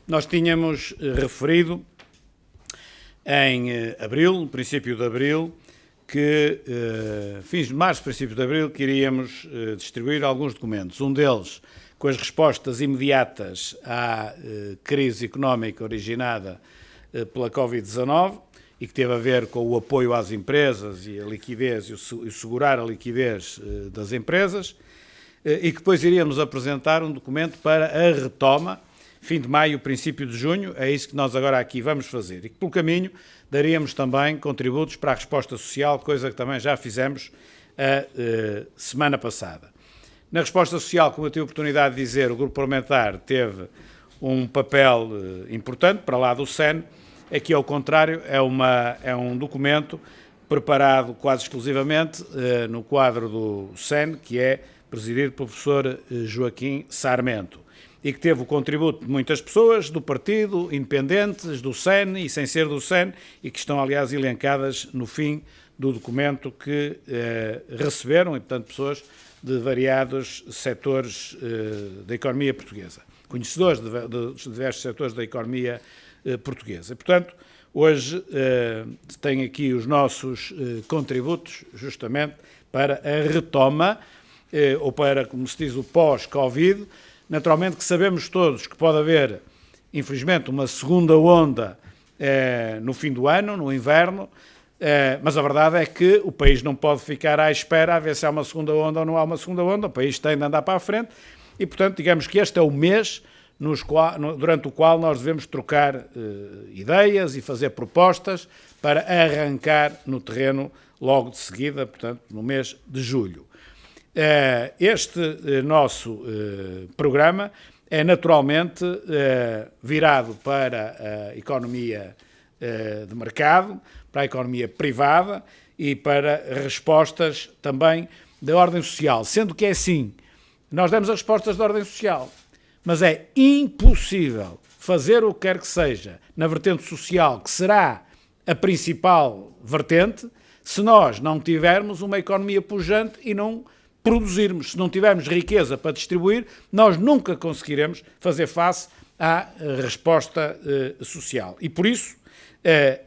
nós tínhamos referido em abril, no princípio de abril, que, fins de março, princípio de abril, que iríamos distribuir alguns documentos. Um deles com as respostas imediatas à crise económica originada pela Covid-19 e que teve a ver com o apoio às empresas e a liquidez e o segurar a liquidez das empresas, e que depois iríamos apresentar um documento para a retoma, fim de maio, princípio de junho. É isso que nós agora aqui vamos fazer. E que, pelo caminho, daríamos também contributos para a resposta social, coisa que também já fizemos a semana passada. Na resposta social, como eu tive a oportunidade de dizer, o Grupo Parlamentar teve um papel importante, para lá do SEN. Aqui, ao contrário, é um documento preparado quase exclusivamente no quadro do SEN, que é presidido pelo professor Joaquim Sarmento, e que teve o contributo de muitas pessoas do partido, independentes, do SEN e sem ser do SEN, e que estão, aliás, elencadas no fim do documento que receberam, e, portanto, pessoas de variados setores da economia portuguesa, conhecedores de diversos setores da economia portuguesa. E, portanto, hoje tenho aqui os nossos contributos, justamente, para a retoma, ou para, como se diz, o pós-Covid. Naturalmente que sabemos todos que pode haver, infelizmente, uma segunda onda no fim do ano, no inverno, mas a verdade é que o país não pode ficar à espera a ver se há uma segunda onda ou não há uma segunda onda. O país tem de andar para a frente e, portanto, digamos que este é o mês durante o qual nós devemos trocar ideias e fazer propostas para arrancar no terreno logo de seguida, portanto, no mês de julho. Este nosso programa é naturalmente virado para a economia de mercado, para a economia privada e para respostas também da ordem social, sendo que é assim, nós damos as respostas da ordem social, mas é impossível fazer o que quer que seja na vertente social, que será a principal vertente, se nós não tivermos uma economia pujante e não produzirmos. Se não tivermos riqueza para distribuir, nós nunca conseguiremos fazer face à resposta social. E por isso,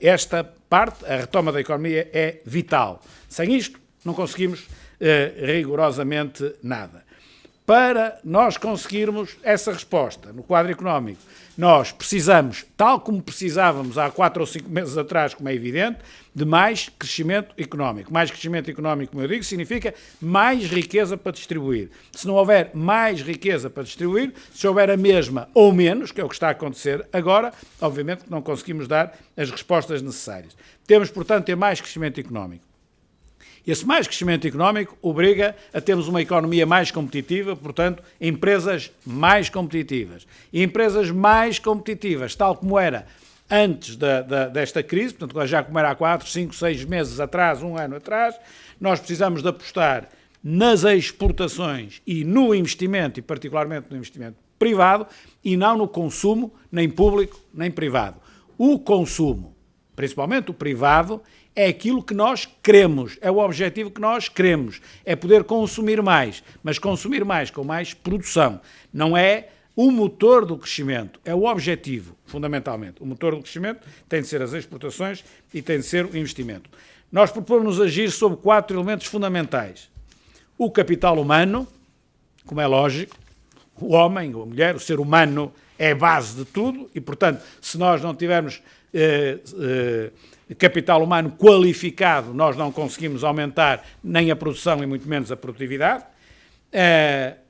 esta parte, a retoma da economia, é vital. Sem isto, não conseguimos rigorosamente nada. Para nós conseguirmos essa resposta no quadro económico, nós precisamos, tal como precisávamos há 4 ou 5 meses atrás, como é evidente, de mais crescimento económico. Mais crescimento económico, como eu digo, significa mais riqueza para distribuir. Se não houver mais riqueza para distribuir, se houver a mesma ou menos, que é o que está a acontecer agora, obviamente que não conseguimos dar as respostas necessárias. Temos, portanto, ter mais crescimento económico. Esse mais crescimento económico obriga a termos uma economia mais competitiva, portanto, empresas mais competitivas. E empresas mais competitivas, tal como era antes desta crise, portanto, já como era há 4, 5, 6 meses atrás, 1 ano atrás, nós precisamos de apostar nas exportações e no investimento, e particularmente no investimento privado, e não no consumo, nem público, nem privado. O consumo, principalmente o privado, é aquilo que nós queremos, é o objetivo que nós queremos, é poder consumir mais, mas consumir mais com mais produção. Não é o motor do crescimento, é o objetivo, fundamentalmente. O motor do crescimento tem de ser as exportações e tem de ser o investimento. Nós propomos agir sobre 4 elementos fundamentais. O capital humano, como é lógico, o homem, a mulher, o ser humano é a base de tudo e, portanto, se nós não tivermos capital humano qualificado, nós não conseguimos aumentar nem a produção e muito menos a produtividade.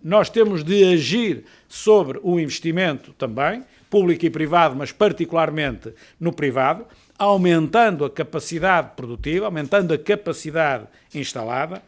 Nós temos de agir sobre o investimento também, público e privado, mas particularmente no privado, aumentando a capacidade produtiva, aumentando a capacidade instalada.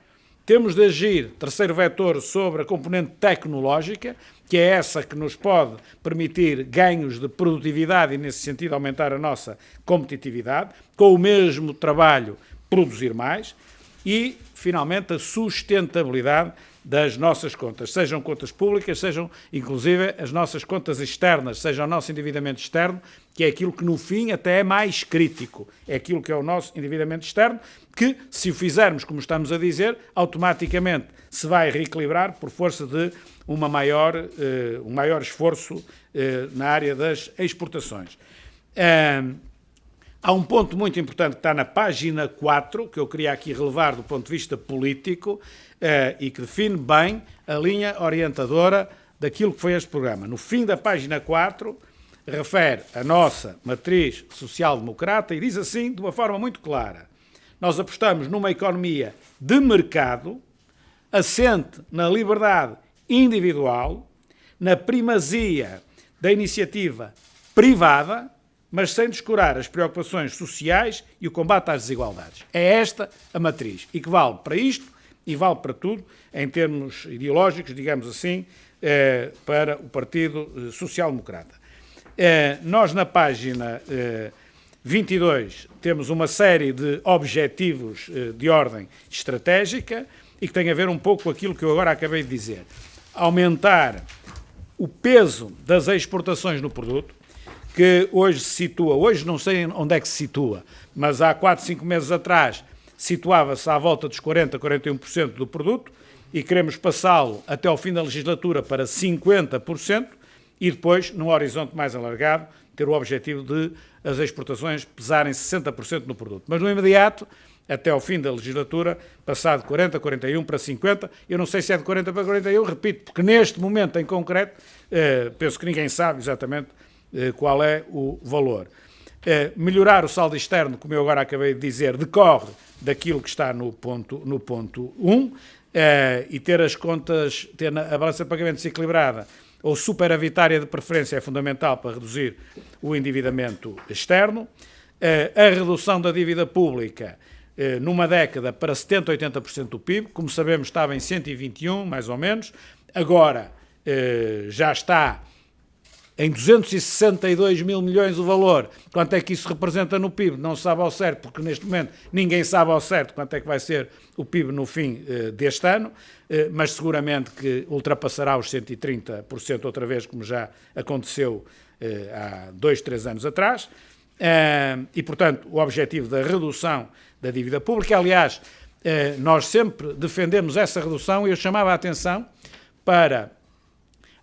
Temos de agir, terceiro vetor, sobre a componente tecnológica, que é essa que nos pode permitir ganhos de produtividade e, nesse sentido, aumentar a nossa competitividade, com o mesmo trabalho produzir mais, e, finalmente, a sustentabilidade das nossas contas, sejam contas públicas, sejam, inclusive, as nossas contas externas, seja o nosso endividamento externo, que é aquilo que, no fim, até é mais crítico. É aquilo que é o nosso endividamento externo, que, se o fizermos como estamos a dizer, automaticamente se vai reequilibrar por força de um maior esforço na área das exportações. Há um ponto muito importante que está na página 4, que eu queria aqui relevar do ponto de vista político, e que define bem a linha orientadora daquilo que foi este programa. No fim da página 4, refere a nossa matriz social-democrata e diz assim, de uma forma muito clara: nós apostamos numa economia de mercado, assente na liberdade individual, na primazia da iniciativa privada, mas sem descurar as preocupações sociais e o combate às desigualdades. É esta a matriz, e que vale para isto e vale para tudo, em termos ideológicos, digamos assim, para o Partido Social-Democrata. Nós, na página 22, temos uma série de objetivos de ordem estratégica e que tem a ver um pouco com aquilo que eu agora acabei de dizer. Aumentar o peso das exportações no produto, que hoje se situa, hoje não sei onde é que se situa, mas há 4, 5 meses atrás situava-se à volta dos 40%, 41% do produto, e queremos passá-lo até ao fim da legislatura para 50% e depois, num horizonte mais alargado, ter o objetivo de as exportações pesarem 60% no produto. Mas no imediato, até ao fim da legislatura, passar de 40, 41 para 50, eu não sei se é de 40 para 41, repito, porque neste momento em concreto, penso que ninguém sabe exatamente qual é o valor. Melhorar o saldo externo, como eu agora acabei de dizer, decorre daquilo que está no ponto 1, e ter as contas, ter a balança de pagamentos equilibrada ou superavitária de preferência é fundamental para reduzir o endividamento externo. A redução da dívida pública numa década para 70%, 80% do PIB, como sabemos estava em 121, mais ou menos, agora já está em 262 mil milhões o valor. Quanto é que isso representa no PIB? Não se sabe ao certo, porque neste momento ninguém sabe ao certo quanto é que vai ser o PIB no fim deste ano, mas seguramente que ultrapassará os 130% outra vez, como já aconteceu há 2, 3 anos atrás. E, portanto, o objetivo da redução da dívida pública, aliás, nós sempre defendemos essa redução e eu chamava a atenção para,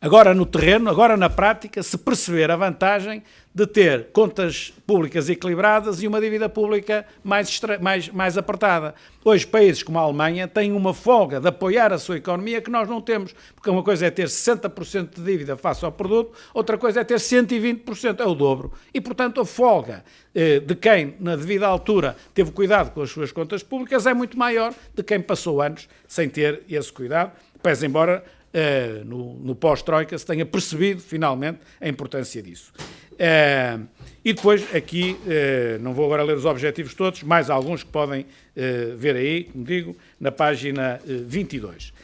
agora no terreno, agora na prática, se perceber a vantagem de ter contas públicas equilibradas e uma dívida pública mais apertada. Hoje, países como a Alemanha têm uma folga de apoiar a sua economia que nós não temos, porque uma coisa é ter 60% de dívida face ao produto, outra coisa é ter 120%, é o dobro. E, portanto, a folga de quem, na devida altura, teve cuidado com as suas contas públicas é muito maior de quem passou anos sem ter esse cuidado, pese embora no pós-Troika se tenha percebido, finalmente, a importância disso. E depois, aqui, não vou agora ler os objetivos todos, mais alguns que podem ver aí, como digo, na página 22.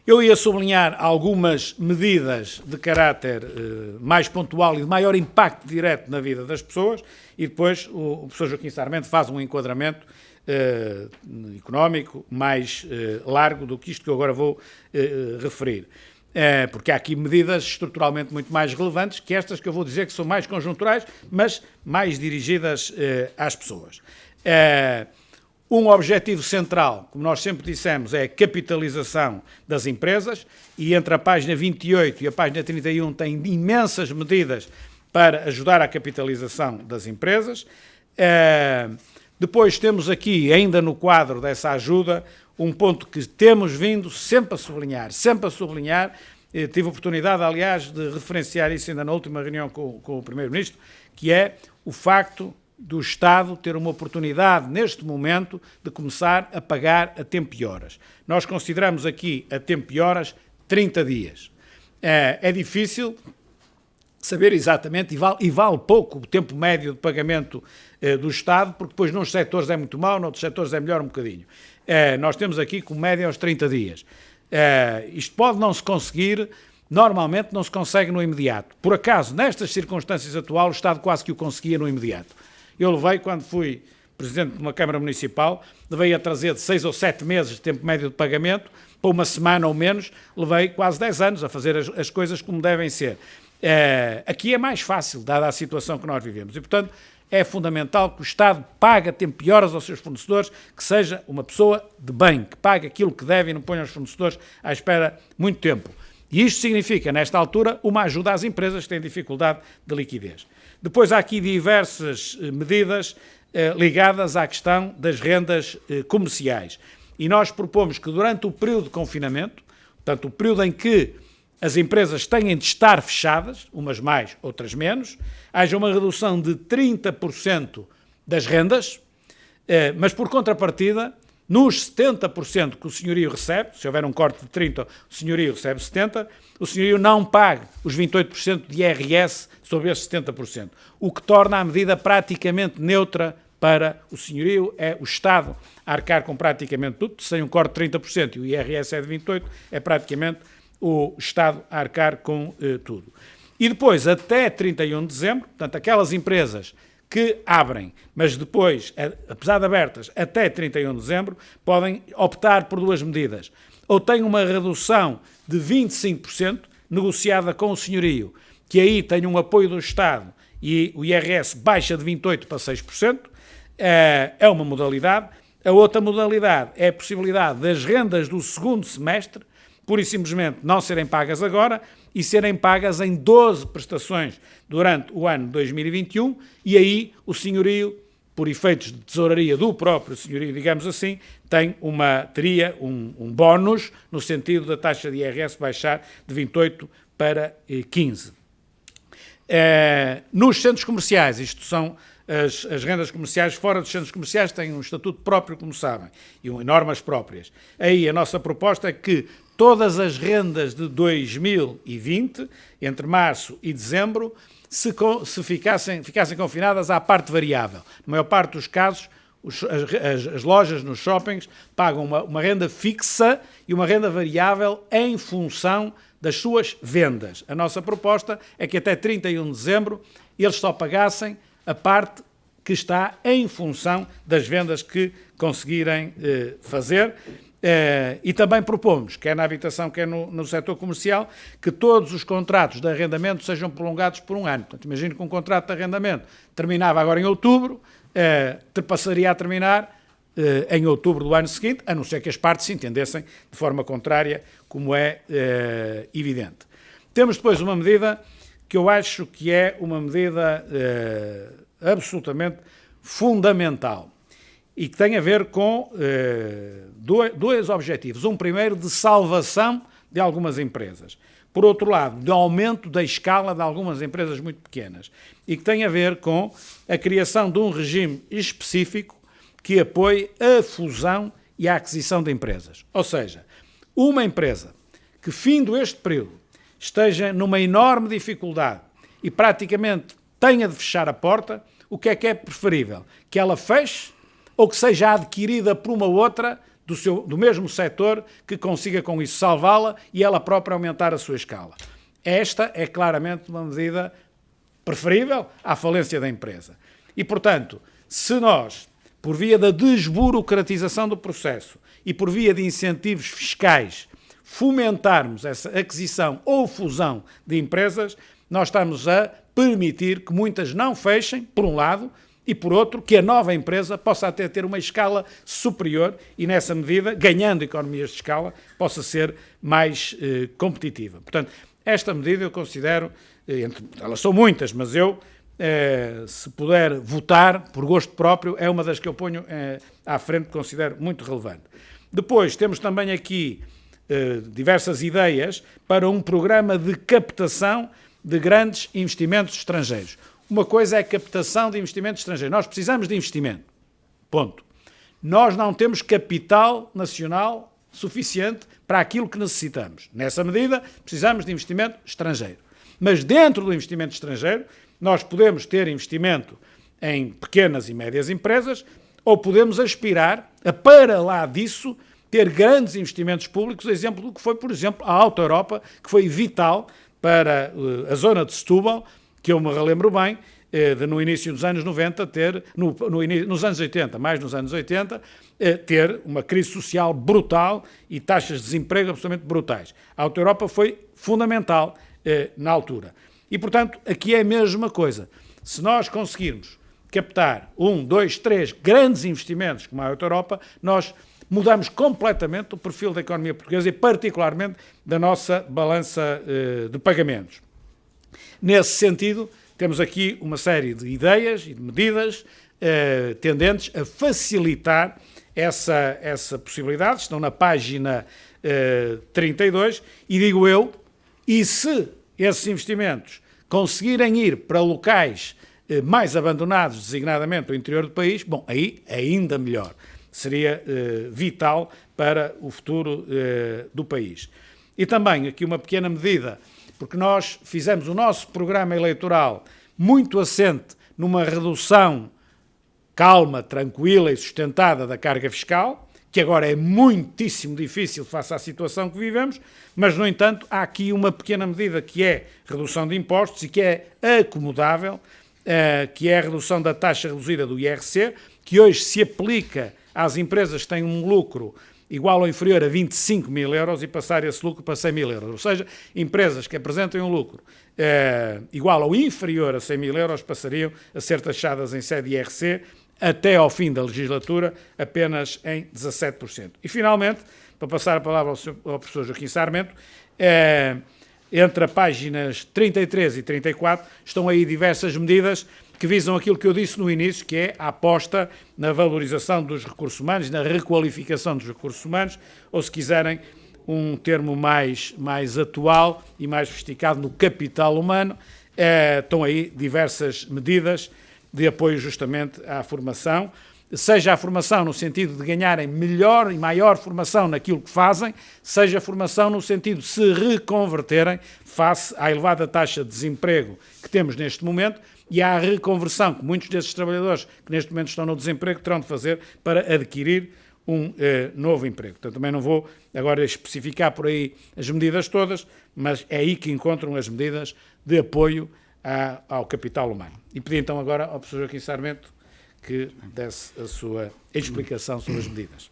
Eu ia sublinhar algumas medidas de caráter mais pontual e de maior impacto direto na vida das pessoas e depois o professor Joaquim Sarmento faz um enquadramento económico mais largo do que isto que eu agora vou referir. Porque há aqui medidas estruturalmente muito mais relevantes que estas que eu vou dizer que são mais conjunturais, mas mais dirigidas às pessoas. Um objetivo central, como nós sempre dissemos, é a capitalização das empresas e entre a página 28 e a página 31 tem imensas medidas para ajudar à capitalização das empresas. Depois temos aqui, ainda no quadro dessa ajuda, um ponto que temos vindo sempre a sublinhar. Tive a oportunidade, aliás, de referenciar isso ainda na última reunião com o Primeiro-Ministro, que é o facto do Estado ter uma oportunidade, neste momento, de começar a pagar a tempo e horas. Nós consideramos aqui a tempo e horas 30 dias. É difícil saber exatamente, e vale pouco o tempo médio de pagamento do Estado, porque depois nos setores é muito mau, noutros setores é melhor um bocadinho. Nós temos aqui como média aos 30 dias. Isto pode não se conseguir, normalmente não se consegue no imediato. Por acaso, nestas circunstâncias atuais, o Estado quase que o conseguia no imediato. Eu levei, quando fui presidente de uma Câmara Municipal, levei a trazer de 6 ou 7 meses de tempo médio de pagamento, para uma semana ou menos, levei quase 10 anos a fazer as coisas como devem ser. Aqui é mais fácil, dada a situação que nós vivemos. E, portanto, é fundamental que o Estado pague a tempo e horas aos seus fornecedores, que seja uma pessoa de bem, que pague aquilo que deve e não ponha os fornecedores à espera muito tempo. E isto significa, nesta altura, uma ajuda às empresas que têm dificuldade de liquidez. Depois há aqui diversas medidas ligadas à questão das rendas comerciais. E nós propomos que durante o período de confinamento, portanto, o período em que as empresas têm de estar fechadas, umas mais, outras menos, haja uma redução de 30% das rendas, mas por contrapartida, nos 70% que o senhorio recebe, se houver um corte de 30%, o senhorio recebe 70%, o senhorio não paga os 28% de IRS sobre esses 70%, o que torna a medida praticamente neutra para o senhorio, é o Estado a arcar com praticamente tudo, sem um corte de 30% e o IRS é de 28%, é praticamente o Estado a arcar com tudo. E depois, até 31 de dezembro, portanto, aquelas empresas que abrem, mas depois, apesar de abertas, até 31 de dezembro, podem optar por duas medidas. Ou têm uma redução de 25%, negociada com o senhorio, que aí tem um apoio do Estado e o IRS baixa de 28% para 6%, é uma modalidade. A outra modalidade é a possibilidade das rendas do segundo semestre, pura e simplesmente não serem pagas agora e serem pagas em 12 prestações durante o ano de 2021 e aí o senhorio, por efeitos de tesouraria do próprio senhorio, digamos assim, teria um bónus no sentido da taxa de IRS baixar de 28 para 15. Nos centros comerciais, isto são as rendas comerciais fora dos centros comerciais, têm um estatuto próprio, como sabem, e normas próprias. Aí a nossa proposta é que todas as rendas de 2020, entre março e dezembro, se ficassem confinadas à parte variável. Na maior parte dos casos, as lojas nos shoppings pagam uma renda fixa e uma renda variável em função das suas vendas. A nossa proposta é que até 31 de dezembro eles só pagassem a parte que está em função das vendas que conseguirem fazer. E também propomos, quer na habitação, quer no setor comercial, que todos os contratos de arrendamento sejam prolongados por um ano. Portanto, imagino que um contrato de arrendamento terminava agora em outubro, passaria a terminar em outubro do ano seguinte, a não ser que as partes se entendessem de forma contrária, como é evidente. Temos depois uma medida que eu acho que é uma medida absolutamente fundamental e que tem a ver com dois objetivos. Um primeiro de salvação de algumas empresas. Por outro lado, de aumento da escala de algumas empresas muito pequenas. E que tem a ver com a criação de um regime específico que apoie a fusão e a aquisição de empresas. Ou seja, uma empresa que, findo este período, esteja numa enorme dificuldade e praticamente tenha de fechar a porta, o que é preferível? Que ela feche ou que seja adquirida por uma outra do mesmo setor que consiga com isso salvá-la e ela própria aumentar a sua escala. Esta é claramente uma medida preferível à falência da empresa. E, portanto, se nós, por via da desburocratização do processo e por via de incentivos fiscais, fomentarmos essa aquisição ou fusão de empresas, nós estamos a permitir que muitas não fechem, por um lado, e por outro, que a nova empresa possa até ter uma escala superior e, nessa medida, ganhando economias de escala, possa ser mais competitiva. Portanto, esta medida eu considero, elas são muitas, mas eu, se puder votar por gosto próprio, é uma das que eu ponho à frente, que considero muito relevante. Depois, temos também aqui diversas ideias para um programa de captação de grandes investimentos estrangeiros. Uma coisa é a captação de investimentos estrangeiros. Nós precisamos de investimento. Ponto. Nós não temos capital nacional suficiente para aquilo que necessitamos. Nessa medida, precisamos de investimento estrangeiro. Mas dentro do investimento estrangeiro, nós podemos ter investimento em pequenas e médias empresas ou podemos aspirar a, para lá disso, ter grandes investimentos públicos, exemplo do que foi, por exemplo, a Auto Europa, que foi vital para a zona de Setúbal, que eu me relembro bem, no início dos anos 90, nos anos 80, mais nos anos 80, ter uma crise social brutal e taxas de desemprego absolutamente brutais. A Auto Europa foi fundamental na altura. E, portanto, aqui é a mesma coisa. Se nós conseguirmos captar 1, 2, 3 grandes investimentos como a Europa, nós mudamos completamente o perfil da economia portuguesa e particularmente da nossa balança de pagamentos. Nesse sentido, temos aqui uma série de ideias e de medidas tendentes a facilitar essa possibilidade, estão na página 32, e digo eu, e se esses investimentos conseguirem ir para locais mais abandonados, designadamente o interior do país, bom, aí ainda melhor. Seria vital para o futuro do país. E também aqui uma pequena medida, porque nós fizemos o nosso programa eleitoral muito assente numa redução calma, tranquila e sustentada da carga fiscal, que agora é muitíssimo difícil face à situação que vivemos, mas, no entanto, há aqui uma pequena medida que é redução de impostos e que é acomodável, que é a redução da taxa reduzida do IRC, que hoje se aplica às empresas que têm um lucro igual ou inferior a 25 mil euros e passar esse lucro para 100 mil euros. Ou seja, empresas que apresentem um lucro igual ou inferior a 100 mil euros passariam a ser taxadas em sede IRC até ao fim da legislatura apenas em 17%. E, finalmente, para passar a palavra ao professor Joaquim Sarmento, entre as páginas 33 e 34 estão aí diversas medidas que visam aquilo que eu disse no início, que é a aposta na valorização dos recursos humanos, na requalificação dos recursos humanos, ou, se quiserem, um termo mais atual e mais sofisticado, no capital humano. Estão aí diversas medidas de apoio justamente à formação, seja a formação no sentido de ganharem melhor e maior formação naquilo que fazem, seja a formação no sentido de se reconverterem face à elevada taxa de desemprego que temos neste momento e à reconversão que muitos desses trabalhadores que neste momento estão no desemprego terão de fazer para adquirir um novo emprego. Portanto, também não vou agora especificar por aí as medidas todas, mas é aí que encontram as medidas de apoio ao capital humano. E pedi então agora ao professor Joaquim Sarmento que desse a sua explicação sobre as medidas.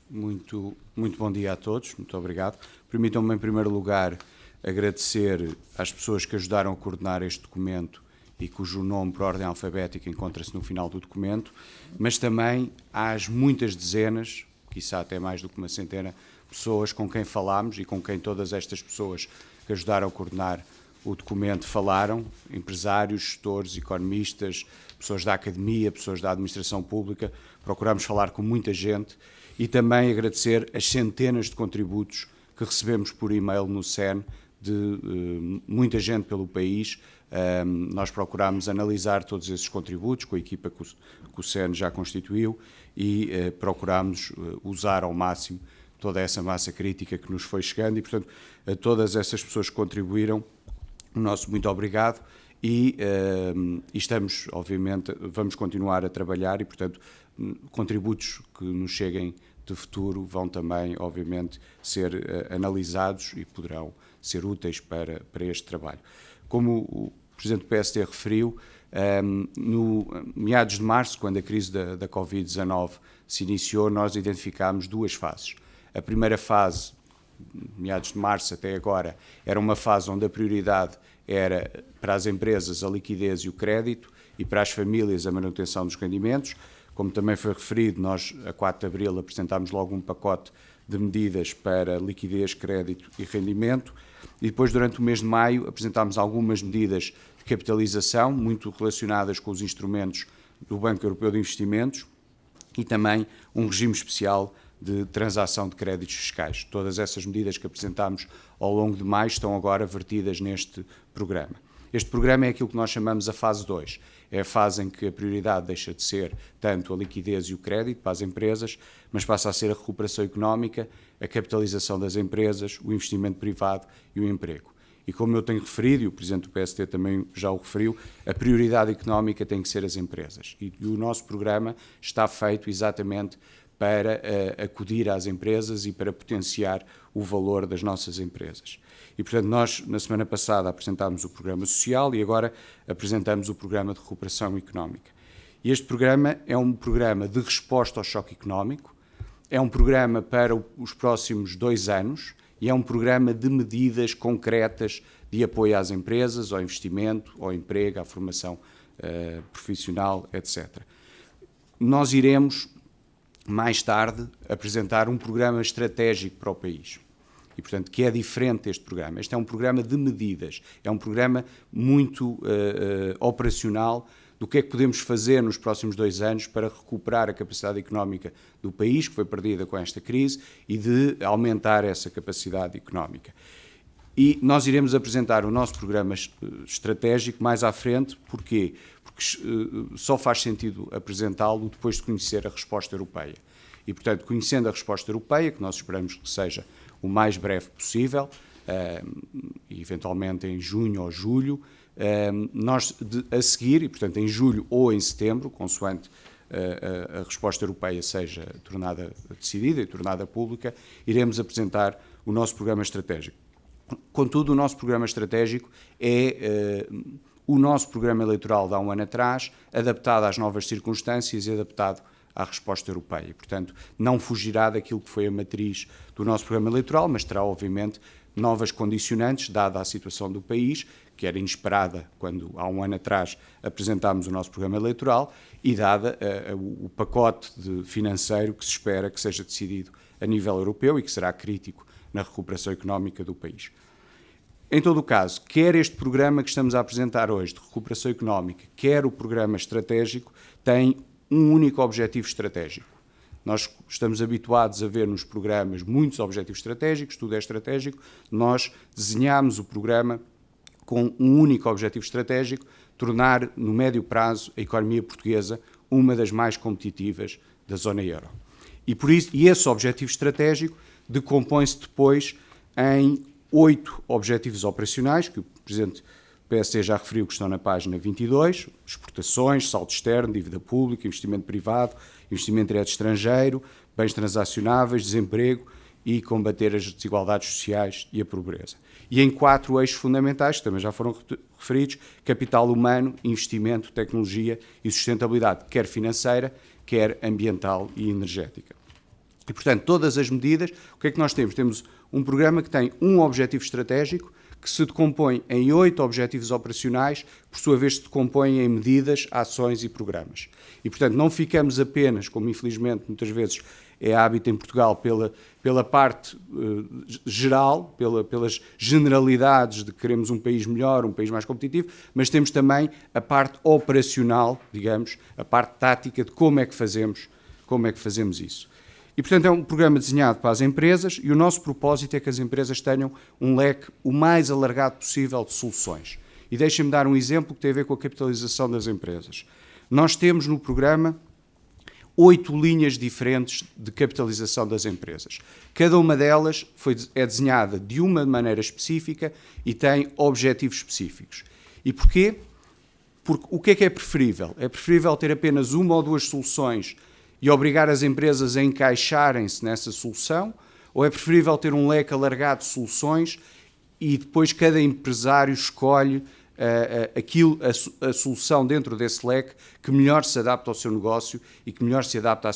Muito bom dia a todos, muito obrigado. Permitam-me, em primeiro lugar, agradecer às pessoas que ajudaram a coordenar este documento e cujo nome, por ordem alfabética, encontra-se no final do documento, mas também às muitas dezenas, quiçá até mais do que uma centena, de pessoas com quem falámos e com quem todas estas pessoas que ajudaram a coordenar o documento falaram, empresários, gestores, economistas, pessoas da academia, pessoas da administração pública, procurámos falar com muita gente e também agradecer as centenas de contributos que recebemos por e-mail no SEN de muita gente pelo país. Nós procurámos analisar todos esses contributos com a equipa que o SEN já constituiu e procurámos usar ao máximo toda essa massa crítica que nos foi chegando e, portanto, a todas essas pessoas que contribuíram, o nosso muito obrigado e estamos, obviamente, vamos continuar a trabalhar e, portanto, contributos que nos cheguem de futuro vão também, obviamente, ser analisados e poderão ser úteis para este trabalho. Como o Presidente do PSD referiu, no meados de março, quando a crise da Covid-19 se iniciou, nós identificámos duas fases. A primeira fase, meados de março até agora, era uma fase onde a prioridade era para as empresas a liquidez e o crédito e para as famílias a manutenção dos rendimentos. Como também foi referido, nós a 4 de abril apresentámos logo um pacote de medidas para liquidez, crédito e rendimento e depois durante o mês de maio apresentámos algumas medidas de capitalização muito relacionadas com os instrumentos do Banco Europeu de Investimentos e também um regime especial de transação de créditos fiscais. Todas essas medidas que apresentámos ao longo de maio estão agora vertidas neste programa. Este programa é aquilo que nós chamamos a fase 2. É a fase em que a prioridade deixa de ser tanto a liquidez e o crédito para as empresas, mas passa a ser a recuperação económica, a capitalização das empresas, o investimento privado e o emprego. E como eu tenho referido, e o Presidente do PSD também já o referiu, a prioridade económica tem que ser as empresas. E o nosso programa está feito exatamente para acudir às empresas e para potenciar o valor das nossas empresas. E, portanto, nós, na semana passada, apresentámos o programa social e agora apresentamos o programa de recuperação económica. E este programa é um programa de resposta ao choque económico, é um programa para os próximos 2 anos e é um programa de medidas concretas de apoio às empresas, ao investimento, ao emprego, à formação profissional, etc. Nós iremos, mais tarde, apresentar um programa estratégico para o país. E, portanto, que é diferente deste programa. Este é um programa de medidas, é um programa muito operacional do que é que podemos fazer nos próximos 2 anos para recuperar a capacidade económica do país, que foi perdida com esta crise, e de aumentar essa capacidade económica. E nós iremos apresentar o nosso programa estratégico mais à frente. Porquê? Porque só faz sentido apresentá-lo depois de conhecer a resposta europeia. E, portanto, conhecendo a resposta europeia, que nós esperamos que seja o mais breve possível, eventualmente em junho ou julho, nós a seguir, e portanto em julho ou em setembro, consoante a resposta europeia seja tornada decidida e tornada pública, iremos apresentar o nosso programa estratégico. Contudo, o nosso programa estratégico é o nosso programa eleitoral de há um ano atrás, adaptado às novas circunstâncias e adaptado à resposta europeia. E, portanto, não fugirá daquilo que foi a matriz do nosso programa eleitoral, mas terá, obviamente, novas condicionantes, dada a situação do país, que era inesperada quando, há um ano atrás, apresentámos o nosso programa eleitoral, e dada o pacote financeiro que se espera que seja decidido a nível europeu e que será crítico na recuperação económica do país. Em todo o caso, quer este programa que estamos a apresentar hoje de recuperação económica, quer o programa estratégico, tem um único objetivo estratégico. Nós estamos habituados a ver nos programas muitos objetivos estratégicos, tudo é estratégico. Nós desenhámos o programa com um único objetivo estratégico, tornar, no médio prazo, a economia portuguesa uma das mais competitivas da zona euro. E esse objetivo estratégico decompõe-se depois em 8 objetivos operacionais, que o Presidente do PSD já referiu, que estão na página 22, exportações, saldo externo, dívida pública, investimento privado, investimento direto estrangeiro, bens transacionáveis, desemprego e combater as desigualdades sociais e a pobreza. E em 4 eixos fundamentais, que também já foram referidos, capital humano, investimento, tecnologia e sustentabilidade, quer financeira, quer ambiental e energética. E, portanto, todas as medidas, o que é que nós temos? Temos um programa que tem um objetivo estratégico, que se decompõe em 8 objetivos operacionais, por sua vez se decompõem em medidas, ações e programas. E, portanto, não ficamos apenas, como infelizmente muitas vezes é hábito em Portugal, pela parte geral, pelas generalidades de que queremos um país melhor, um país mais competitivo, mas temos também a parte operacional, digamos, a parte tática de como é que fazemos isso. E, portanto, é um programa desenhado para as empresas e o nosso propósito é que as empresas tenham um leque o mais alargado possível de soluções. E deixem-me dar um exemplo que tem a ver com a capitalização das empresas. Nós temos no programa 8 linhas diferentes de capitalização das empresas. Cada uma delas é desenhada de uma maneira específica e tem objetivos específicos. E porquê? Porque o que é preferível? É preferível ter apenas uma ou 2 soluções e obrigar as empresas a encaixarem-se nessa solução, ou é preferível ter um leque alargado de soluções e depois cada empresário escolhe a solução dentro desse leque que melhor se adapta ao seu negócio e que melhor se adapta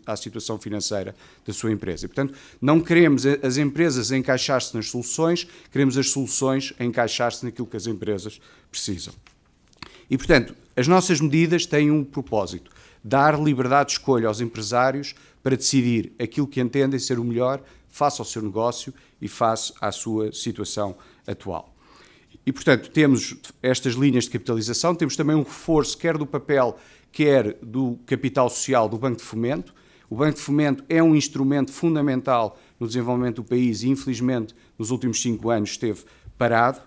à situação financeira da sua empresa. E, portanto, não queremos as empresas a encaixar-se nas soluções, queremos as soluções a encaixar-se naquilo que as empresas precisam. E, portanto, as nossas medidas têm um propósito: dar liberdade de escolha aos empresários para decidir aquilo que entendem ser o melhor face ao seu negócio e face à sua situação atual. E, portanto, temos estas linhas de capitalização, temos também um reforço quer do papel, quer do capital social do Banco de Fomento. O Banco de Fomento é um instrumento fundamental no desenvolvimento do país e, infelizmente, nos últimos 5 anos esteve parado.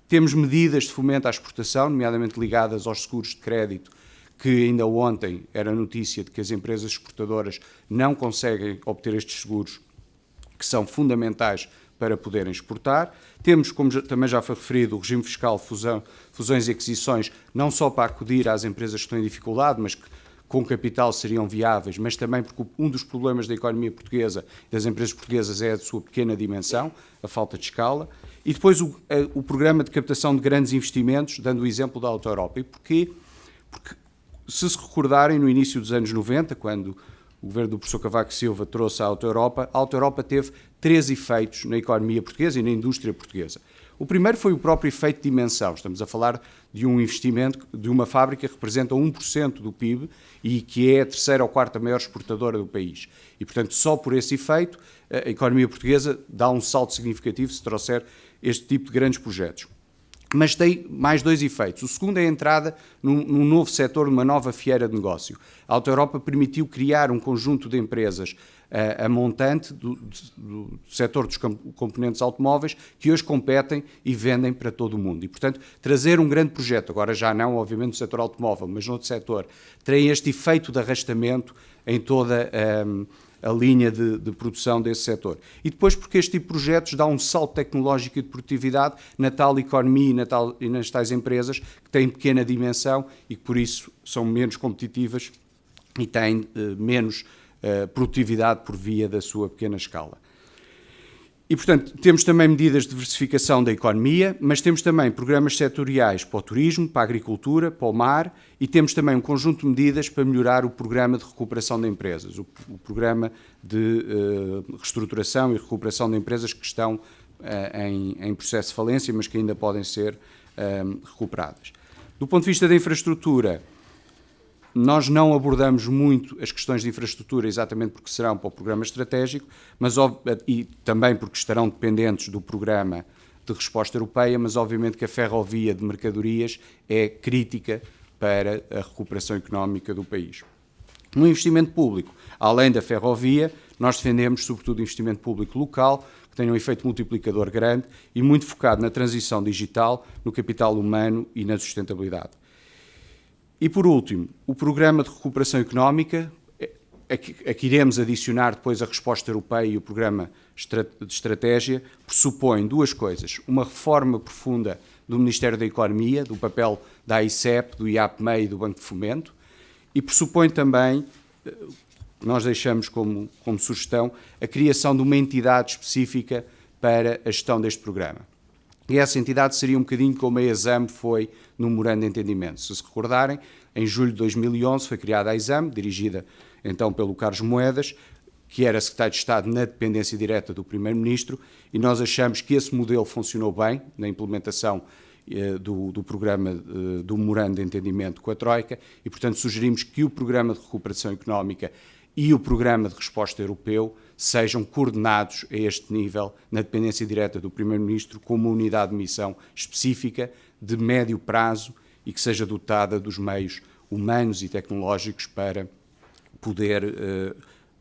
Temos medidas de fomento à exportação, nomeadamente ligadas aos seguros de crédito, que ainda ontem era notícia de que as empresas exportadoras não conseguem obter estes seguros, que são fundamentais para poderem exportar. Temos, como também já foi referido, o regime fiscal de fusões e aquisições, não só para acudir às empresas que estão em dificuldade, mas que com capital seriam viáveis, mas também porque um dos problemas da economia portuguesa, das empresas portuguesas, é a sua pequena dimensão, a falta de escala. E depois o programa de captação de grandes investimentos, dando o exemplo da Auto Europa. E porquê? Porque, se recordarem, no início dos anos 90, quando o governo do professor Cavaco Silva trouxe a Auto Europa teve 3 efeitos na economia portuguesa e na indústria portuguesa. O primeiro foi o próprio efeito de dimensão. Estamos a falar de um investimento de uma fábrica que representa 1% do PIB e que é a terceira ou quarta maior exportadora do país. E, portanto, só por esse efeito, a economia portuguesa dá um salto significativo se trouxer este tipo de grandes projetos. Mas tem mais dois efeitos. O segundo é a entrada num novo setor, numa nova feira de negócio. A Auto Europa permitiu criar um conjunto de empresas a montante do setor dos componentes automóveis que hoje competem e vendem para todo o mundo. E, portanto, trazer um grande projeto, agora já não, obviamente, no setor automóvel, mas noutro setor, tem este efeito de arrastamento em toda a linha de produção desse setor. E depois porque este tipo de projetos dá um salto tecnológico e de produtividade na tal economia e nas tais empresas que têm pequena dimensão e que por isso são menos competitivas e têm menos produtividade por via da sua pequena escala. E, portanto, temos também medidas de diversificação da economia, mas temos também programas setoriais para o turismo, para a agricultura, para o mar e temos também um conjunto de medidas para melhorar o programa de recuperação de empresas, o programa de reestruturação e recuperação de empresas que estão em processo de falência, mas que ainda podem ser recuperadas. Do ponto de vista da infraestrutura, nós não abordamos muito as questões de infraestrutura exatamente porque serão para o programa estratégico, mas e também porque estarão dependentes do programa de resposta europeia, mas obviamente que a ferrovia de mercadorias é crítica para a recuperação económica do país. No investimento público, além da ferrovia, nós defendemos sobretudo investimento público local, que tenha um efeito multiplicador grande e muito focado na transição digital, no capital humano e na sustentabilidade. E, por último, o Programa de Recuperação Económica, a que iremos adicionar depois a resposta europeia e o Programa de Estratégia, pressupõe duas coisas. Uma reforma profunda do Ministério da Economia, do papel da AICEP, do IAPMEI e do Banco de Fomento, e pressupõe também, nós deixamos como sugestão, a criação de uma entidade específica para a gestão deste programa. E essa entidade seria um bocadinho como a Exame foi no Memorando de Entendimento. Se recordarem, em julho de 2011 foi criada a Exame, dirigida então pelo Carlos Moedas, que era secretário de Estado na dependência direta do Primeiro-Ministro, e nós achamos que esse modelo funcionou bem na implementação do programa do Memorando de Entendimento com a Troika, e portanto sugerimos que o Programa de Recuperação Económica e o Programa de Resposta Europeu sejam coordenados a este nível, na dependência direta do Primeiro-Ministro, com uma unidade de missão específica, de médio prazo, e que seja dotada dos meios humanos e tecnológicos para poder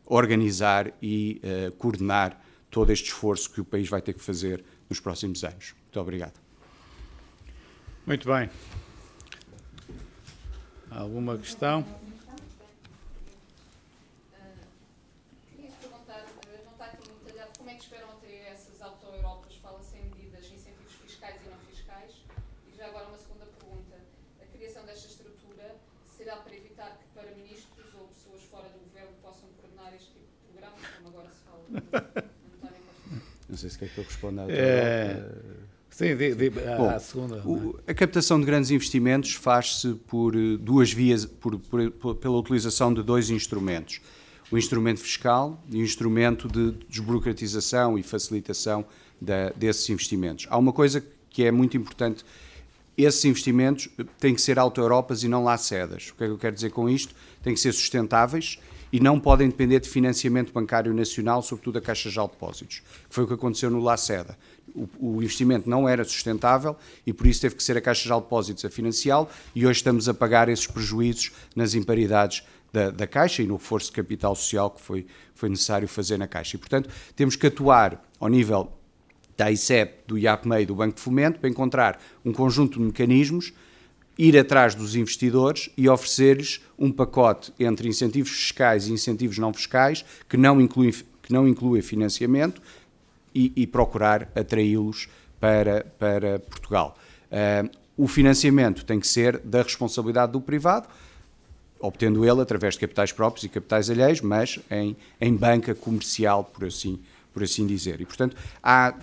organizar e coordenar todo este esforço que o país vai ter que fazer nos próximos anos. Muito obrigado. Muito bem. Alguma questão? Será para evitar que para ministros ou pessoas fora do governo possam coordenar este tipo de programa, como agora se fala de António Costa? Não sei se quer que eu responda Sim, à segunda. A captação de grandes investimentos faz-se por duas vias, pela utilização de dois instrumentos. O instrumento fiscal e o instrumento de desburocratização e facilitação desses investimentos. Há uma coisa que é muito importante. Esses investimentos têm que ser auto-Europas e não LACEDAs. O que é que eu quero dizer com isto? Têm que ser sustentáveis e não podem depender de financiamento bancário nacional, sobretudo a Caixa Geral de Depósitos, que foi o que aconteceu no LACEDA. O investimento não era sustentável e por isso teve que ser a Caixa Geral de Depósitos a financiá-lo e hoje estamos a pagar esses prejuízos nas imparidades da Caixa e no reforço de capital social que foi necessário fazer na Caixa. E, portanto, temos que atuar ao nível da AICEP, do IAPMEI e do Banco de Fomento para encontrar um conjunto de mecanismos, ir atrás dos investidores e oferecer-lhes um pacote entre incentivos fiscais e incentivos não fiscais que não inclui financiamento e procurar atraí-los para Portugal. O financiamento tem que ser da responsabilidade do privado, obtendo ele através de capitais próprios e capitais alheios, mas em banca comercial, por assim dizer. E, portanto, há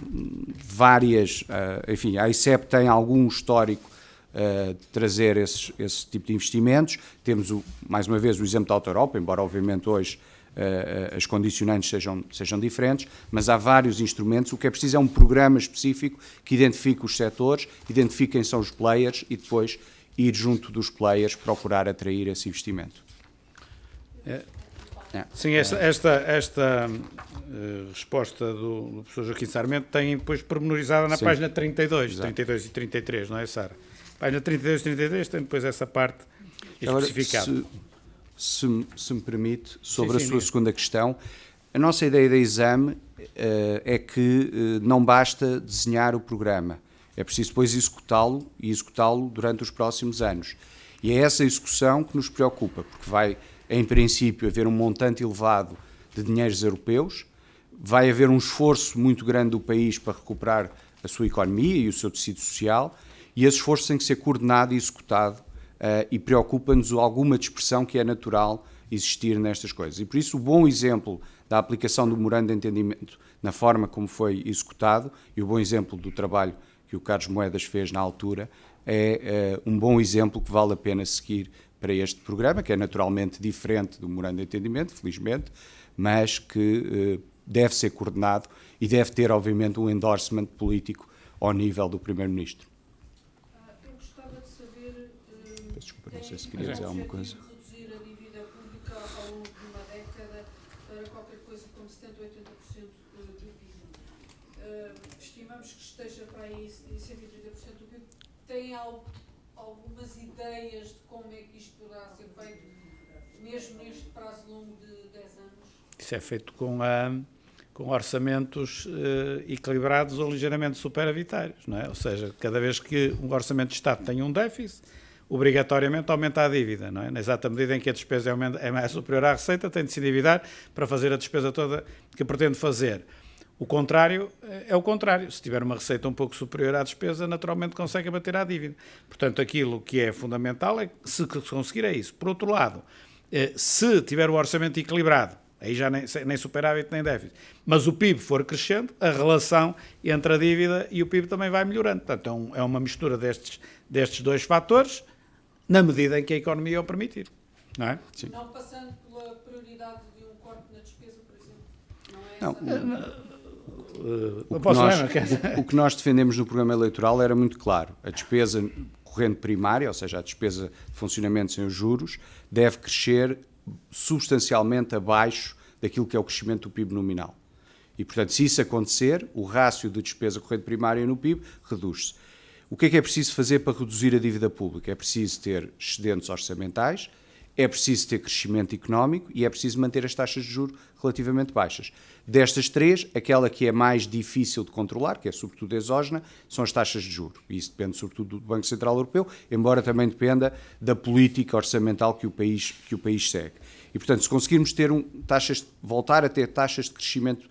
várias... enfim, a AICEP tem algum histórico de trazer esse tipo de investimentos. Temos, mais uma vez, o exemplo da Auto Europa, embora, obviamente, hoje as condicionantes sejam diferentes, mas há vários instrumentos. O que é preciso é um programa específico que identifique os setores, identifique quem são os players e depois ir junto dos players procurar atrair esse investimento. Sim, esta resposta do professor Joaquim Sarmento tem depois pormenorizada na página 32, Exato. 32 e 33, não é, Sara? Página 32 e 33 tem depois essa parte especificada. Agora, se me permite, sobre Sim, a sua sim. segunda questão, a nossa ideia da exame é que não basta desenhar o programa, é preciso depois executá-lo e executá-lo durante os próximos anos. E é essa execução que nos preocupa, porque vai, em princípio, haver um montante elevado de dinheiros europeus, vai haver um esforço muito grande do país para recuperar a sua economia e o seu tecido social, e esse esforço tem que ser coordenado e executado, e preocupa-nos alguma dispersão que é natural existir nestas coisas. E por isso o bom exemplo da aplicação do memorando de entendimento na forma como foi executado, e o bom exemplo do trabalho que o Carlos Moedas fez na altura, é um bom exemplo que vale a pena seguir para este programa, que é naturalmente diferente do memorando de entendimento, felizmente, mas que deve ser coordenado e deve ter, obviamente, um endorsement político ao nível do Primeiro-Ministro. Eu gostava de saber... Desculpa, não sei se queria dizer alguma coisa. reduzir a dívida pública ao longo de uma década para qualquer coisa como 70% ou 80% do PIB. Estimamos que esteja para aí em 130% do PIB. Tem algumas ideias de como é que isto poderá ser feito, mesmo neste prazo longo de 10 anos? Isso é feito com orçamentos equilibrados ou ligeiramente superavitários, não é? Ou seja, cada vez que um orçamento de Estado tem um déficit, obrigatoriamente aumenta a dívida, não é? Na exata medida em que a despesa é mais superior à receita, tem de se endividar para fazer a despesa toda que pretende fazer. O contrário é o contrário. Se tiver uma receita um pouco superior à despesa, naturalmente consegue abater a dívida. Portanto, aquilo que é fundamental é, se conseguir, é isso. Por outro lado, se tiver o orçamento equilibrado, aí já nem superávit nem déficit, mas o PIB for crescendo, a relação entre a dívida e o PIB também vai melhorando. Portanto, é uma mistura destes dois fatores, na medida em que a economia o permitir. Não é? Sim. Não passando pela prioridade de um corte na despesa, por exemplo? Não, Essa o que nós defendemos no programa eleitoral era muito claro. A despesa corrente primária, ou seja, a despesa de funcionamento sem os juros, deve crescer substancialmente abaixo daquilo que é o crescimento do PIB nominal. E, portanto, se isso acontecer, o rácio de despesa corrente primária no PIB reduz-se. O que é preciso fazer para reduzir a dívida pública? É preciso ter excedentes orçamentais, é preciso ter crescimento económico e é preciso manter as taxas de juros relativamente baixas. Destas três, aquela que é mais difícil de controlar, que é sobretudo exógena, são as taxas de juros. E isso depende sobretudo do Banco Central Europeu, embora também dependa da política orçamental que o país segue. E, portanto, se conseguirmos ter voltar a ter taxas de crescimento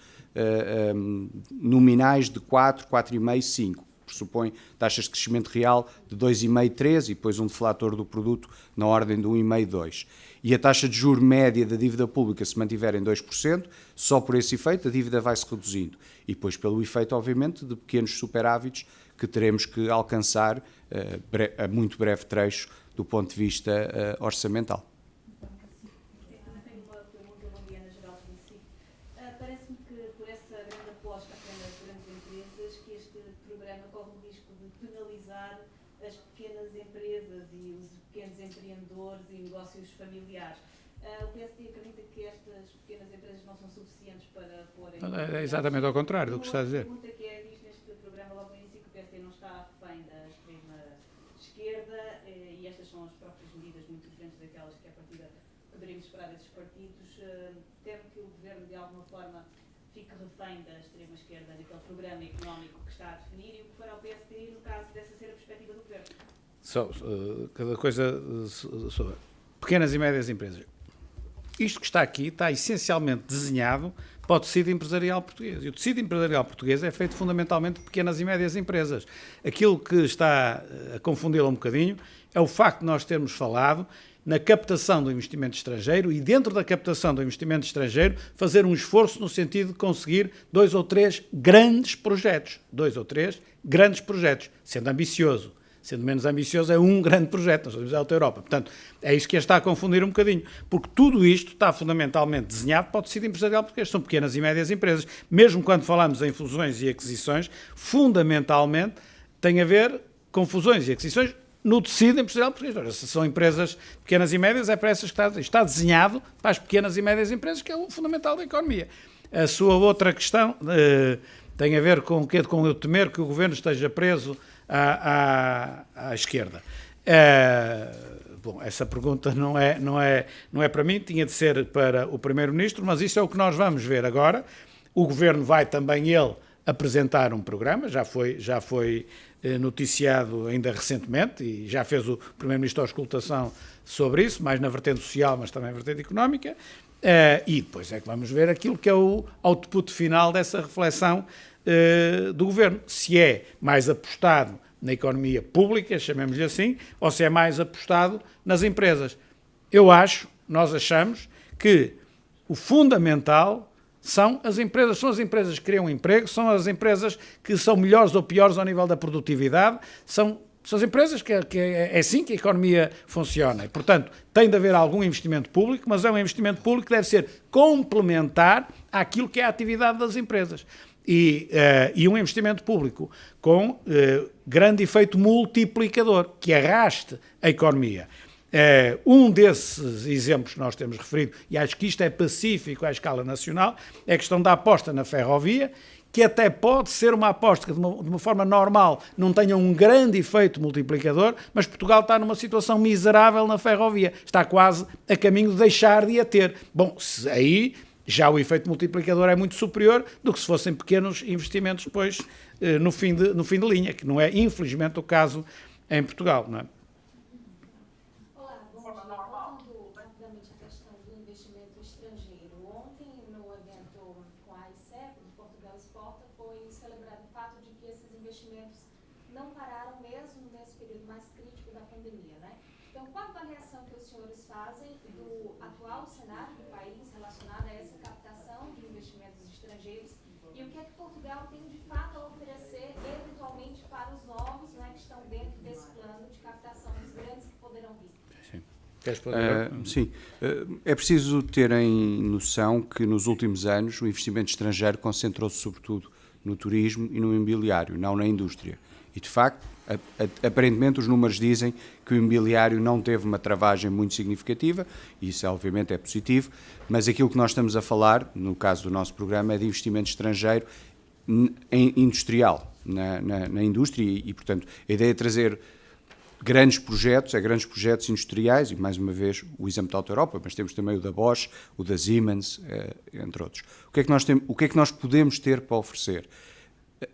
nominais de 4, 4,5, 5, pressupõe taxas de crescimento real de 2,5, 3 e depois um deflator do produto na ordem de 1,5, 2. E a taxa de juros média da dívida pública se mantiver em 2%, só por esse efeito a dívida vai-se reduzindo. E depois pelo efeito, obviamente, de pequenos superávites que teremos que alcançar a muito breve trecho do ponto de vista orçamental. Parece-me que por essa grande aposta apenas das grandes empresas que este programa corre o risco de penalizar as pequenas empresas e os pequenos empreendedores e negócios familiares. O PSD acredita que estas pequenas empresas não são suficientes para porem... É exatamente ao contrário do que está a dizer. Uma pergunta que diz neste programa logo no início que o PSD não está refém da extrema esquerda e estas são as próprias medidas muito diferentes daquelas que a partida poderíamos esperar desses partidos. Temo que o Governo, de alguma forma, fique refém da extrema-esquerda naquele programa económico que está a definir e o que fará o PSD no caso dessa ser a perspectiva do Governo? Cada coisa sobre pequenas e médias empresas. Isto que está aqui está essencialmente desenhado para o tecido empresarial português. E o tecido empresarial português é feito fundamentalmente de pequenas e médias empresas. Aquilo que está a confundi-lo um bocadinho é o facto de nós termos falado na captação do investimento estrangeiro e dentro da captação do investimento estrangeiro fazer um esforço no sentido de conseguir 2 ou 3 grandes projetos. 2 ou 3 grandes projetos, sendo ambicioso, Sendo menos ambicioso, é um grande projeto, nós estamos a Alta Europa. Portanto, é isso que a está a confundir um bocadinho, porque tudo isto está fundamentalmente desenhado para o tecido empresarial português, são pequenas e médias empresas. Mesmo quando falamos em fusões e aquisições, fundamentalmente tem a ver com fusões e aquisições no tecido empresarial português. Ora, se são empresas pequenas e médias, é para essas que está desenhado para as pequenas e médias empresas, que é o fundamental da economia. A sua outra questão tem a ver com eu temer que o Governo esteja preso à esquerda. Bom, essa pergunta não é para mim, tinha de ser para o Primeiro-Ministro, mas isso é o que nós vamos ver agora. O Governo vai também ele apresentar um programa, já foi noticiado ainda recentemente e já fez o Primeiro-Ministro a auscultação sobre isso, mais na vertente social, mas também na vertente económica, e depois é que vamos ver aquilo que é o output final dessa reflexão do Governo, se é mais apostado na economia pública, chamemos-lhe assim, ou se é mais apostado nas empresas. Nós achamos que o fundamental são as empresas que criam emprego, são as empresas que são melhores ou piores ao nível da produtividade, são as empresas que é assim que a economia funciona. E, portanto, tem de haver algum investimento público, mas é um investimento público que deve ser complementar àquilo que é a atividade das empresas. E um investimento público com grande efeito multiplicador, que arraste a economia. Um desses exemplos que nós temos referido, e acho que isto é pacífico à escala nacional, é a questão da aposta na ferrovia, que até pode ser uma aposta que de uma forma normal não tenha um grande efeito multiplicador, mas Portugal está numa situação miserável na ferrovia, está quase a caminho de deixar de a ter. Bom, aí já o efeito multiplicador é muito superior do que se fossem pequenos investimentos depois no fim de linha, que não é infelizmente o caso em Portugal, não é? Rapidamente a questão do investimento estrangeiro. Ontem, no evento com a AICEP, de Portugal Exporta, foi celebrado o fato de que esses investimentos não pararam mesmo nesse período mais crítico da pandemia, né? Então, qual a avaliação que os senhores fazem do atual cenário do país relacionado a essa captação de investimentos estrangeiros e o que é que Portugal tem de fato a oferecer eventualmente para os novos, né, que estão dentro desse plano de captação dos grandes que poderão vir? Sim, é preciso terem noção que nos últimos anos o investimento estrangeiro concentrou-se sobretudo no turismo e no imobiliário, não na indústria. E de facto, aparentemente os números dizem que o imobiliário não teve uma travagem muito significativa, e isso obviamente é positivo, mas aquilo que nós estamos a falar, no caso do nosso programa, é de investimento estrangeiro industrial, na indústria, e portanto a ideia é trazer grandes projetos industriais, e mais uma vez o exemplo da Alta Europa, mas temos também o da Bosch, o da Siemens, entre outros. O que é que nós podemos ter para oferecer?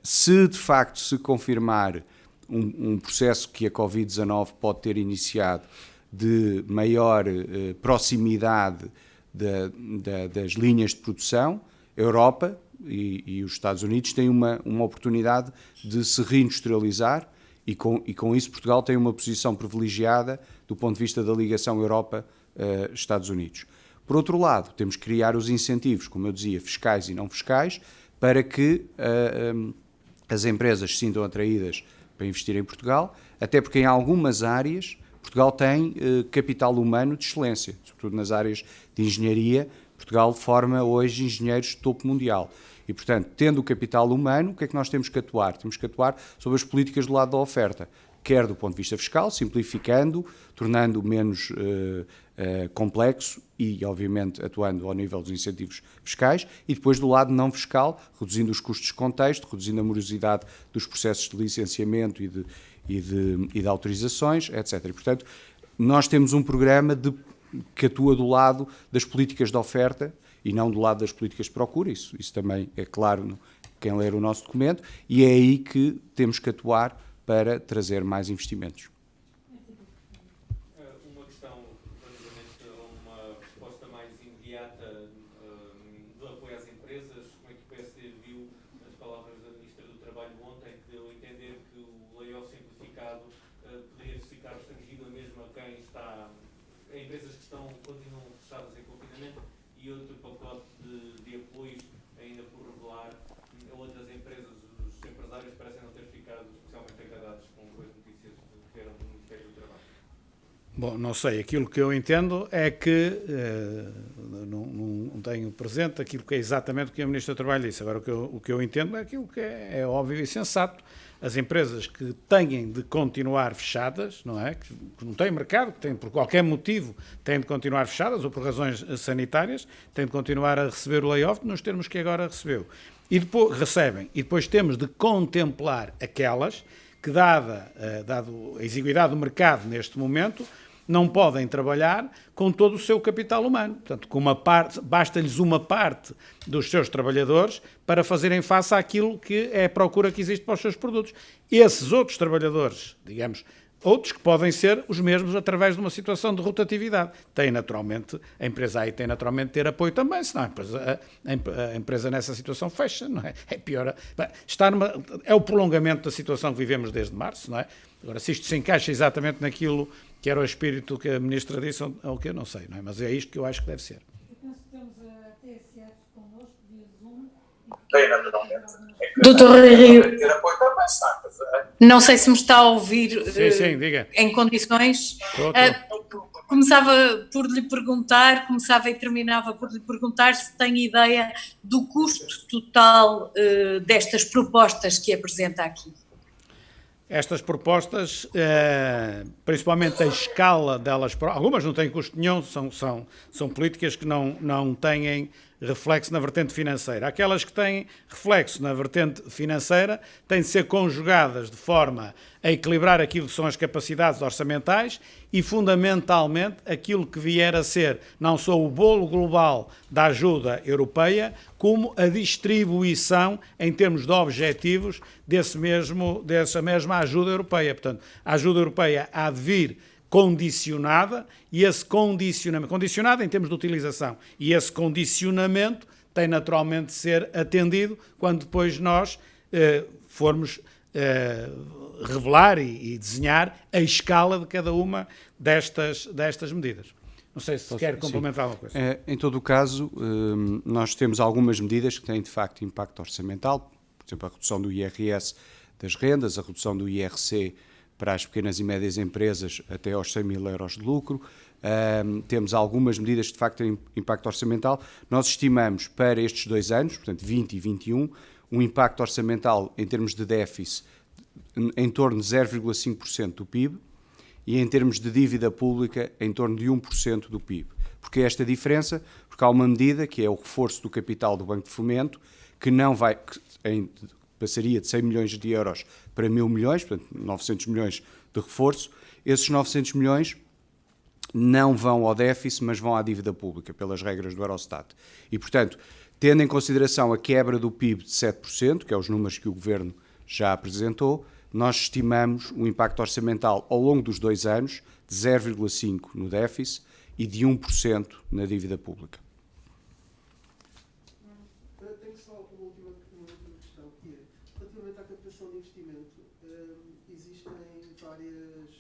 Se de facto se confirmar um processo que a Covid-19 pode ter iniciado de maior proximidade das linhas de produção, a Europa e os Estados Unidos têm uma oportunidade de se reindustrializar, e com isso Portugal tem uma posição privilegiada do ponto de vista da ligação Europa-Estados Unidos. Por outro lado, temos que criar os incentivos, como eu dizia, fiscais e não fiscais, para que as empresas se sintam atraídas para investir em Portugal, até porque em algumas áreas Portugal tem capital humano de excelência, sobretudo nas áreas de engenharia. Portugal forma hoje engenheiros de topo mundial. E, portanto, tendo o capital humano, o que é que nós temos que atuar? Temos que atuar sobre as políticas do lado da oferta, quer do ponto de vista fiscal, simplificando, tornando menos complexo e, obviamente, atuando ao nível dos incentivos fiscais, e depois do lado não fiscal, reduzindo os custos de contexto, reduzindo a morosidade dos processos de licenciamento e de autorizações, etc. E, portanto, nós temos um programa que atua do lado das políticas de oferta e não do lado das políticas de procura, isso também é claro quem ler o nosso documento, e é aí que temos que atuar para trazer mais investimentos. Uma questão relativamente a uma resposta mais imediata do apoio às empresas, como é que o PSD viu as palavras da Ministra do Trabalho ontem, que deu a entender que o layoff simplificado poderia ficar restringido mesmo a quem está, a empresas que continuam fechadas em confinamento, e outro pacote de apoios ainda por revelar a outras empresas. Os empresários parecem não ter ficado especialmente agradados com as notícias Bom, não sei, aquilo que eu entendo é que, não tenho presente aquilo que é exatamente o que a Ministra do Trabalho disse. Agora, o que eu entendo é aquilo que é óbvio e sensato. As empresas que têm de continuar fechadas, não é? Que não têm mercado, que têm, por qualquer motivo, têm de continuar fechadas, ou por razões sanitárias, têm de continuar a receber o layoff nos termos que agora recebeu. E depois recebem. E depois temos de contemplar aquelas que, dado a exiguidade do mercado neste momento, não podem trabalhar com todo o seu capital humano. Portanto, basta-lhes uma parte dos seus trabalhadores para fazerem face àquilo que é a procura que existe para os seus produtos. Esses outros trabalhadores, digamos, outros que podem ser os mesmos através de uma situação de rotatividade. A empresa aí tem naturalmente de ter apoio também, senão a empresa nessa situação fecha, não é? É pior. É o prolongamento da situação que vivemos desde março, não é? Agora, se isto se encaixa exatamente naquilo que era o espírito que a Ministra disse, ou que eu não sei, não é? Mas é isto que eu acho que deve ser. Eu penso que temos a TSF connosco via Zoom. Bem, naturalmente. Doutor Rui Rio, não sei se me está a ouvir Sim, diga. em condições. Estou. Começava por lhe perguntar, começava e terminava por lhe perguntar se tem ideia do custo total destas propostas que apresenta aqui. Estas propostas, principalmente a escala delas, algumas não têm custo nenhum, são políticas que não têm reflexo na vertente financeira. Aquelas que têm reflexo na vertente financeira têm de ser conjugadas de forma a equilibrar aquilo que são as capacidades orçamentais e, fundamentalmente, aquilo que vier a ser não só o bolo global da ajuda europeia, como a distribuição em termos de objetivos dessa mesma ajuda europeia. Portanto, a ajuda europeia há de vir condicionada e esse condicionado em termos de utilização, e esse condicionamento tem naturalmente de ser atendido quando depois nós formos revelar e desenhar a escala de cada uma destas medidas. Não sei se quer complementar alguma coisa. Em todo o caso, nós temos algumas medidas que têm de facto impacto orçamental, por exemplo, a redução do IRS das rendas, a redução do IRC para as pequenas e médias empresas até aos 100 mil euros de lucro. Temos algumas medidas que de facto têm impacto orçamental. Nós estimamos para estes 2 anos, portanto 20 e 21, um impacto orçamental em termos de déficit em torno de 0,5% do PIB e em termos de dívida pública em torno de 1% do PIB. Porque esta diferença? Porque há uma medida que é o reforço do capital do Banco de Fomento, que passaria de 100 milhões de euros para 1.000 milhões, portanto 900 milhões de reforço. Esses 900 milhões não vão ao déficit, mas vão à dívida pública, pelas regras do Eurostat. E, portanto, tendo em consideração a quebra do PIB de 7%, que é os números que o Governo já apresentou, nós estimamos um impacto orçamental ao longo dos 2 anos de 0,5% no déficit e de 1% na dívida pública. Tenho só uma última questão, que é, relativamente à captação de investimento, existem várias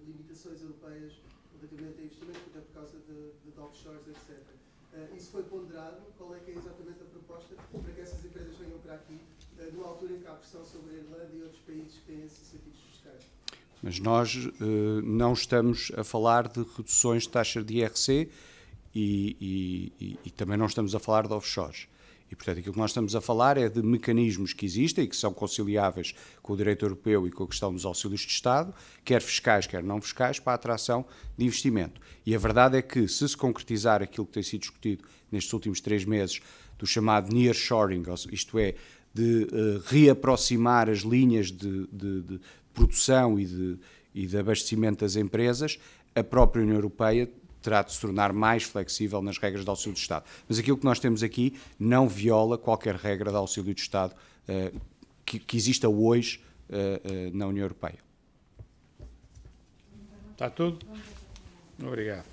limitações europeias relativamente a investimento, até por causa de offshores, etc. Isso foi ponderado? Qual é que é exatamente a proposta para que essas empresas venham para aqui, numa altura em que há pressão sobre a Irlanda e outros países que têm esses incentivos fiscais? Mas nós não estamos a falar de reduções de taxa de IRC e também não estamos a falar de offshores. E, portanto, aquilo que nós estamos a falar é de mecanismos que existem e que são conciliáveis com o direito europeu e com a questão dos auxílios de Estado, quer fiscais, quer não fiscais, para a atração de investimento. E a verdade é que, se concretizar aquilo que tem sido discutido nestes últimos 3 meses, do chamado nearshoring, isto é, de reaproximar as linhas de produção e de abastecimento das empresas, a própria União Europeia terá de se tornar mais flexível nas regras de auxílio de Estado. Mas aquilo que nós temos aqui não viola qualquer regra de auxílio de Estado que exista hoje na União Europeia. Está tudo? Obrigado.